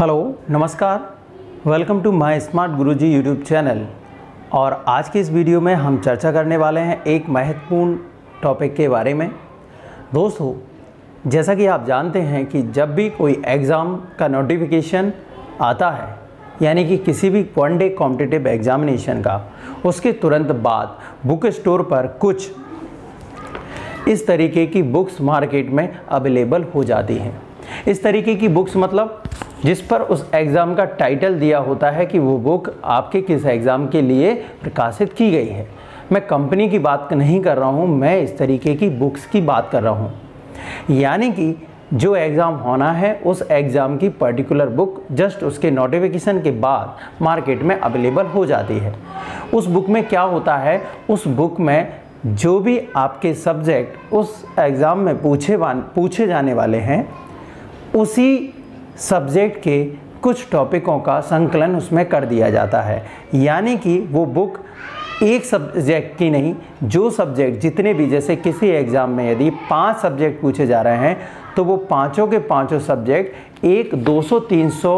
Hello नमस्कार, welcome to my smart Guruji YouTube channel. और आज के इस वीडियो में हम चर्चा करने वाले हैं एक महत्वपूर्ण टॉपिक के बारे में। दोस्तों, जैसा कि आप जानते हैं कि जब भी कोई एग्ज़ाम का नोटिफिकेशन आता है, यानी कि किसी भी वन डे कॉम्पिटिटिव एग्जामिनेशन का, उसके तुरंत बाद बुक स्टोर पर कुछ इस तरीके की बुक्स मार्केट में अवेलेबल हो जाती हैं। इस तरीके की बुक्स मतलब जिस पर उस एग्ज़ाम का टाइटल दिया होता है कि वो बुक आपके किस एग्ज़ाम के लिए प्रकाशित की गई है। मैं कंपनी की बात नहीं कर रहा हूँ, मैं इस तरीके की बुक्स की बात कर रहा हूँ। यानी कि जो एग्ज़ाम होना है उस एग्ज़ाम की पर्टिकुलर बुक जस्ट उसके नोटिफिकेशन के बाद मार्केट में अवेलेबल हो जाती है। उस बुक में क्या होता है, उस बुक में जो भी आपके सब्जेक्ट उस एग्ज़ाम में पूछे जाने वाले हैं, उसी सब्जेक्ट के कुछ टॉपिकों का संकलन उसमें कर दिया जाता है। यानी कि वो बुक एक सब्जेक्ट की नहीं, जो सब्जेक्ट जितने भी, जैसे किसी एग्ज़ाम में यदि 5 सब्जेक्ट पूछे जा रहे हैं तो वो पाँचों के पाँचों सब्जेक्ट एक 200-300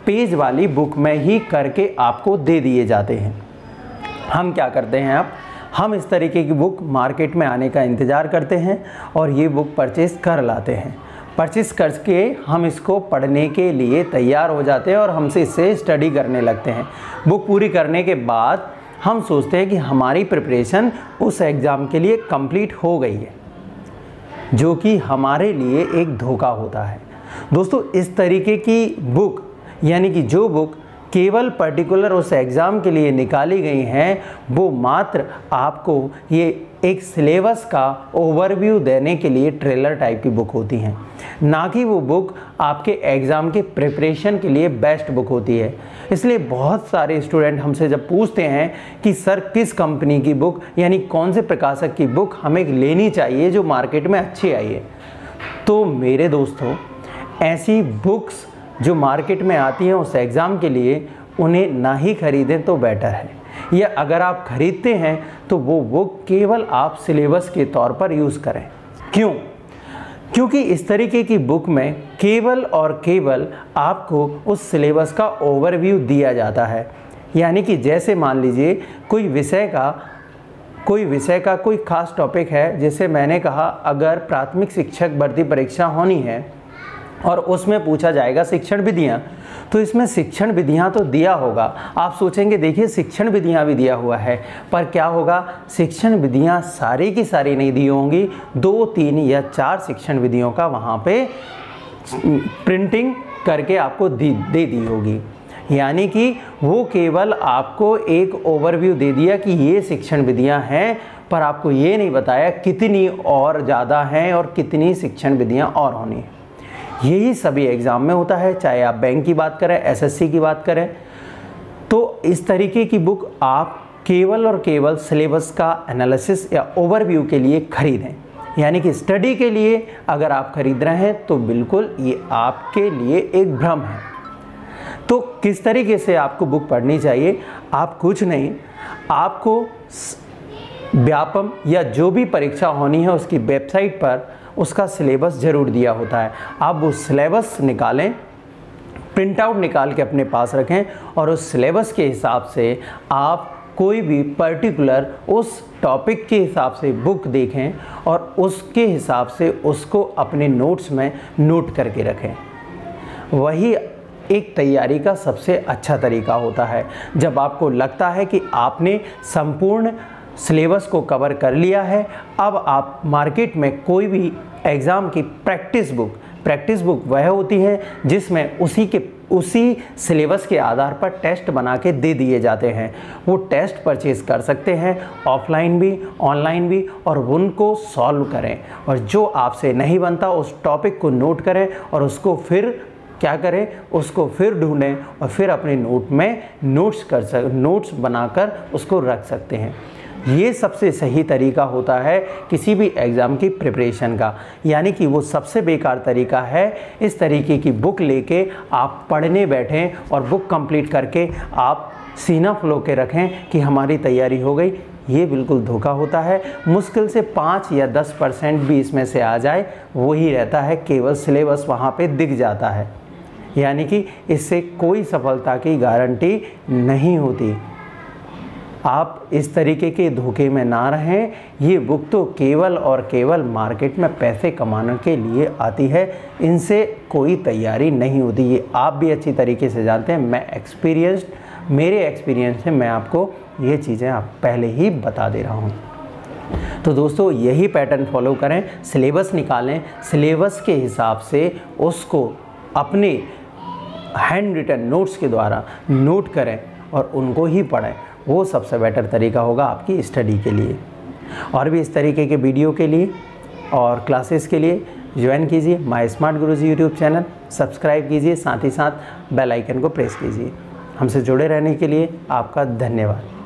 पेज वाली बुक में ही करके आपको दे दिए जाते हैं। हम क्या करते हैं, अब हम इस तरीके की बुक मार्केट में आने का इंतज़ार करते हैं और ये बुक परचेज़ कर लाते हैं। परचेस करके हम इसको पढ़ने के लिए तैयार हो जाते हैं और हमसे इससे स्टडी करने लगते हैं। बुक पूरी करने के बाद हम सोचते हैं कि हमारी प्रिपरेशन उस एग्ज़ाम के लिए कंप्लीट हो गई है, जो कि हमारे लिए एक धोखा होता है। दोस्तों, इस तरीके की बुक, यानी कि जो बुक केवल पर्टिकुलर उस एग्ज़ाम के लिए निकाली गई हैं, वो मात्र आपको ये एक सिलेबस का ओवरव्यू देने के लिए ट्रेलर टाइप की बुक होती हैं, ना कि वो बुक आपके एग्ज़ाम के प्रिपरेशन के लिए बेस्ट बुक होती है। इसलिए बहुत सारे स्टूडेंट हमसे जब पूछते हैं कि सर किस कंपनी की बुक, यानी कौन से प्रकाशक की बुक हमें लेनी चाहिए जो मार्केट में अच्छी आई है, तो मेरे दोस्तों, ऐसी बुक्स जो मार्केट में आती हैं उस एग्ज़ाम के लिए, उन्हें ना ही खरीदें तो बेटर है। या अगर आप खरीदते हैं तो वो बुक केवल आप सिलेबस के तौर पर यूज़ करें। क्यों? क्योंकि इस तरीके की बुक में केवल और केवल आपको उस सिलेबस का ओवरव्यू दिया जाता है। यानी कि जैसे मान लीजिए कोई विषय का कोई खास टॉपिक है, जैसे मैंने कहा अगर प्राथमिक शिक्षक भर्ती परीक्षा होनी है और उसमें पूछा जाएगा शिक्षण विधियाँ, तो इसमें शिक्षण विधियाँ तो दिया होगा। आप सोचेंगे देखिए शिक्षण विधियाँ भी दिया हुआ है, पर क्या होगा, शिक्षण विधियाँ सारी की सारी नहीं दी होंगी, 2, 3 या 4 शिक्षण विधियों का वहाँ पे प्रिंटिंग करके आपको दे दी होगी। यानी कि वो केवल आपको एक ओवरव्यू दे दिया कि ये शिक्षण विधियाँ हैं, पर आपको ये नहीं बताया कितनी और ज़्यादा हैं और कितनी शिक्षण विधियाँ और होनी है। यही सभी एग्ज़ाम में होता है, चाहे आप बैंक की बात करें, एसएससी की बात करें। तो इस तरीके की बुक आप केवल और केवल सिलेबस का एनालिसिस या ओवरव्यू के लिए खरीदें। यानी कि स्टडी के लिए अगर आप खरीद रहे हैं तो बिल्कुल ये आपके लिए एक भ्रम है। तो किस तरीके से आपको बुक पढ़नी चाहिए? आप कुछ नहीं, आपको व्यापम या जो भी परीक्षा होनी है उसकी वेबसाइट पर उसका सिलेबस ज़रूर दिया होता है। आप वो सिलेबस निकालें, प्रिंट आउट निकाल के अपने पास रखें और उस सिलेबस के हिसाब से आप कोई भी पर्टिकुलर उस टॉपिक के हिसाब से बुक देखें और उसके हिसाब से उसको अपने नोट्स में नोट करके रखें। वही एक तैयारी का सबसे अच्छा तरीका होता है। जब आपको लगता है कि आपने संपूर्ण सिलेबस को कवर कर लिया है, अब आप मार्केट में कोई भी एग्ज़ाम की प्रैक्टिस बुक वह होती है जिसमें उसी सिलेबस के आधार पर टेस्ट बना के दे दिए जाते हैं। वो टेस्ट परचेज़ कर सकते हैं, ऑफलाइन भी ऑनलाइन भी, और उनको सॉल्व करें और जो आपसे नहीं बनता उस टॉपिक को नोट करें और उसको फिर क्या करें, उसको फिर ढूंढें और फिर अपने नोट में नोट्स बनाकर उसको रख सकते हैं। ये सबसे सही तरीका होता है किसी भी एग्ज़ाम की प्रिपरेशन का। यानी कि वो सबसे बेकार तरीका है इस तरीके की बुक लेके आप पढ़ने बैठें और बुक कंप्लीट करके आप सीना फुलो के रखें कि हमारी तैयारी हो गई। ये बिल्कुल धोखा होता है। मुश्किल से 5 या 10% भी इसमें से आ जाए, वही रहता है, केवल सिलेबस वहाँ पे दिख जाता है। यानी कि इससे कोई सफलता की गारंटी नहीं होती। आप इस तरीके के धोखे में ना रहें। ये बुक तो केवल और केवल मार्केट में पैसे कमाने के लिए आती है, इनसे कोई तैयारी नहीं होती। ये आप भी अच्छी तरीके से जानते हैं। मेरे एक्सपीरियंस से मैं आपको ये चीज़ें आप पहले ही बता दे रहा हूँ। तो दोस्तों यही पैटर्न फॉलो करें, सिलेबस निकालें, सिलेबस के हिसाब से उसको अपने हैंड रिटन नोट्स के द्वारा नोट करें और उनको ही पढ़ें। वो सबसे बेटर तरीका होगा आपकी स्टडी के लिए। और भी इस तरीके के वीडियो के लिए और क्लासेस के लिए ज्वाइन कीजिए my smart Guruji YouTube channel, subscribe कीजिए, साथ ही साथ बेल आइकन को प्रेस कीजिए। हमसे जुड़े रहने के लिए आपका धन्यवाद।